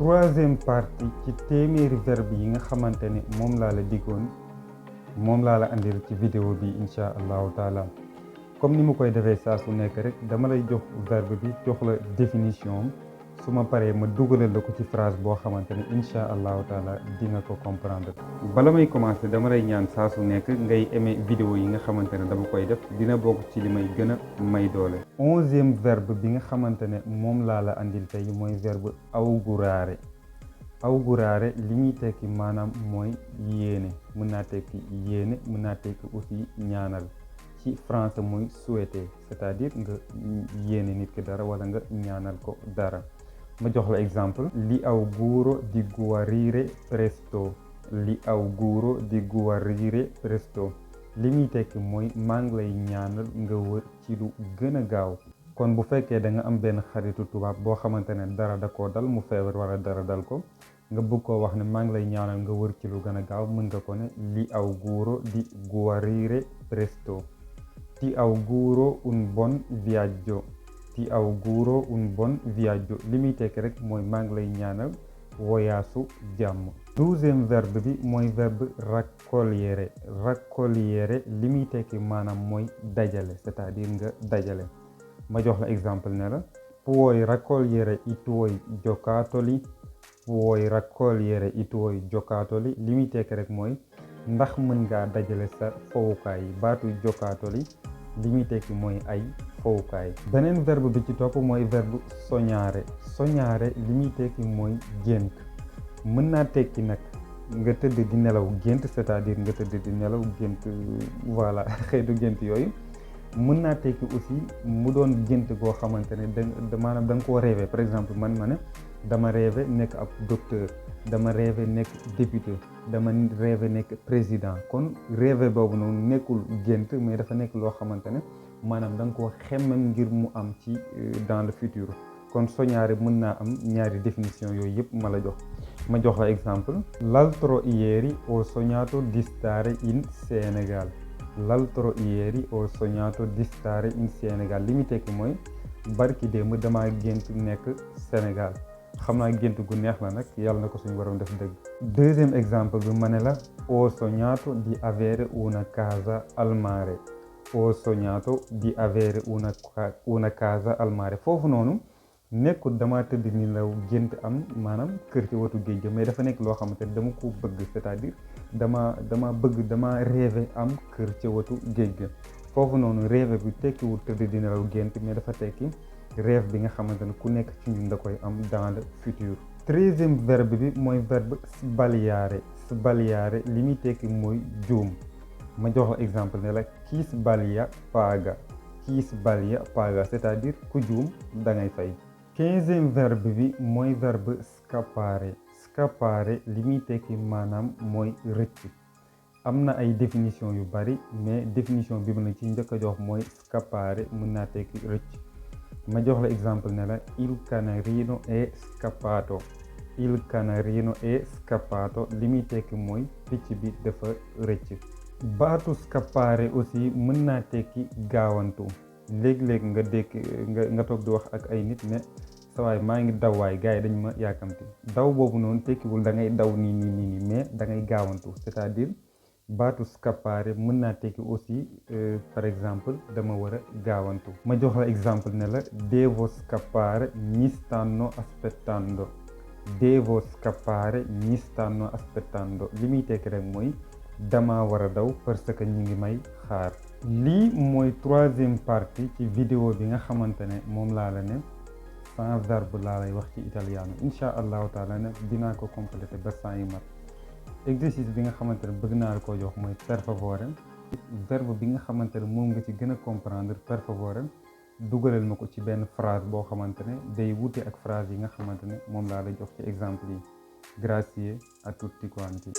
troisième partie ci téeméeri verbe yi nga xamante ne moom laa la diggoon moom laa la andil ci vidéo bi incha allahu taala comme ni mu koy defee saa su nekk rek dama lay jox verbe bi jox la définition am su ma paree ma dugalal la ko ci phrase boo xamante ne incha allahu taala di nga ko comprendre. bala may commencer dama lay ñaan saa su nekk ngay aimer vidéo yi nga xamante ne dama koy def dina bokk ci li may gën a may doole. 11e verbe bi nga xamante ne moom laa la andil tey mooy verbe augurare. augurare li muy tekki maanaam mooy yéene, mën naa tekki yéene, mën naa tekki aussi ñaanal. ci français mooy souhaiter, c'est-à-dire nga yéene nit ki dara wala nga ñaanal ko dara. ma jox la exemple: li auguro di guarire presto. li auguro di guarire presto li muy tekki mooy maa ngi lay ñaanal nga wër ci lu gën a gaaw. kon bu fekkee da nga am benn xaritu tubaab boo xamante ne dara da koo dal, mu feebar wala dara dal ko, nga bëgg koo wax ne maa ngi lay ñaanal nga wër ci lu gën a gaaw, mën nga ko ne li auguro di guarire presto. ti auguro un buon viaggio. ti auguro un buon viaggio li muy tekki rek mooy maa ngi lay ñaanal woyaasu jàmm. 12e verbe bi mooy verbe raccogliere. raccogliere li muy tekki maanaam mooy dajale, c'est-à-dire nga dajale. ma jox la exemple ne la: puoi raccogliere i tuoi giocattoli. puoi raccogliere i tuoi giocattoli li muy tekki rek mooy ndax mën ngaa dajale sa fowukaay yi. baatu giocattoli li muy tekki mooy ay fowukaay. beneen verbe bi ci topp mooy verbe sognare. sognare li muy tekki mooy gént. mën naa tekki nag nga tëdd di nelaw gént, c'est-à-dire nga tëdd di nelaw gént, voilà xëytu gént yooyu. mën naa tekki aussi mu doon gént goo xamante ne maanaam da nga koo rêvé. par exemple man ma ne dama rêvé nekk ab docteur, dama rêvé nekk député, dama rêvé nekk président. kon rêvé boobu noonu nekkul gént, mais dafa nekk loo xamante ne maanaam da nga koo xemmem ngir mu am ci dans le futur. kon sognare mën naa am ñaari définition yooyu yëpp ma la jox. ma jox la exemple: l'altro ieri ho sognato di stare in Senegal. l'altro ieri ho sognato di stare in Senegal li muy tekki mooy barki démb damaa gént nekk Sénégal. xam naa gént gu neex la nag, yàlla na ko suñu borom def dëgg. deuxième exemple bi ma ne la: ho sognato di avere una casa al mare. ho sognato di avere una casa al mare. foofu noonu nekkul dama tëdd ni law gént am maanaam kër ci wetu géej ga, mais dafa nekk loo xamante ne dama ko bëgg, c'est-à-dire dama rêvé am kër ci wetu géej ga. foofu noonu rêvé bi tekkiwul tëdd di nelaw gént, mais dafa tekki rêve bi nga xamante ne ku nekk ci ñun da koy am dans le futur. 13e verbe bi mooy verbe sbagliare. sbagliare li muy tekki mooy juum. ma jox la exemple ne la: chi sbaglia paga. chi sbaglia paga, c'est-à-dire ku juum da ngay fay. 15e verbe bi mooy verbe scappare. scappare li muy tekki maanaam mooy rëcc. am na ay définition yu bari, mais définition bi ma la ci njëkk a jox mooy scappare mën naa tekki rëcc. ma jox la exemple ne la: il canarino è scappato. il canarino è scappato li muy tekki mooy picc bi dafa rëcc. baatu scappare aussi mën naa tekki gaawantu. léeg-léeg nga toog di wax ak ay nit ne sa waay maa ngi daw, waay gars yi dañ ma yàkkamti. daw boobu noonu tekkiwul da ngay daw nii mais da ngay gaawantu, c'est-à-dire baatu scappare mën naa tekki aussi par exemple dama war a gaawantu. ma jox la exemple ne la: devo scappare, mi stanno aspettando. devo scappare, mi stanno aspettando li muy tekki rek mooy dama war a daw parce que ñu ngi may xaar. lii mooy 3e partie ci vidéo bi nga xamante ne moom laa la ne 100 verbe laa lay wax ci italiano. incha allahu taala ne dinaa ko complété ba 100 yi mat. exercice bi nga xamante ne bëgg naa la ko jox mooy per favore. verbe bi nga xamante ne moom nga ci gën a comprendre, per favore dugalal ma ko ci benn phrase boo xamante ne day wute ak phrase yi nga xamante ne moom laa lay jox ci exemple yi. grazie a tutti quanti.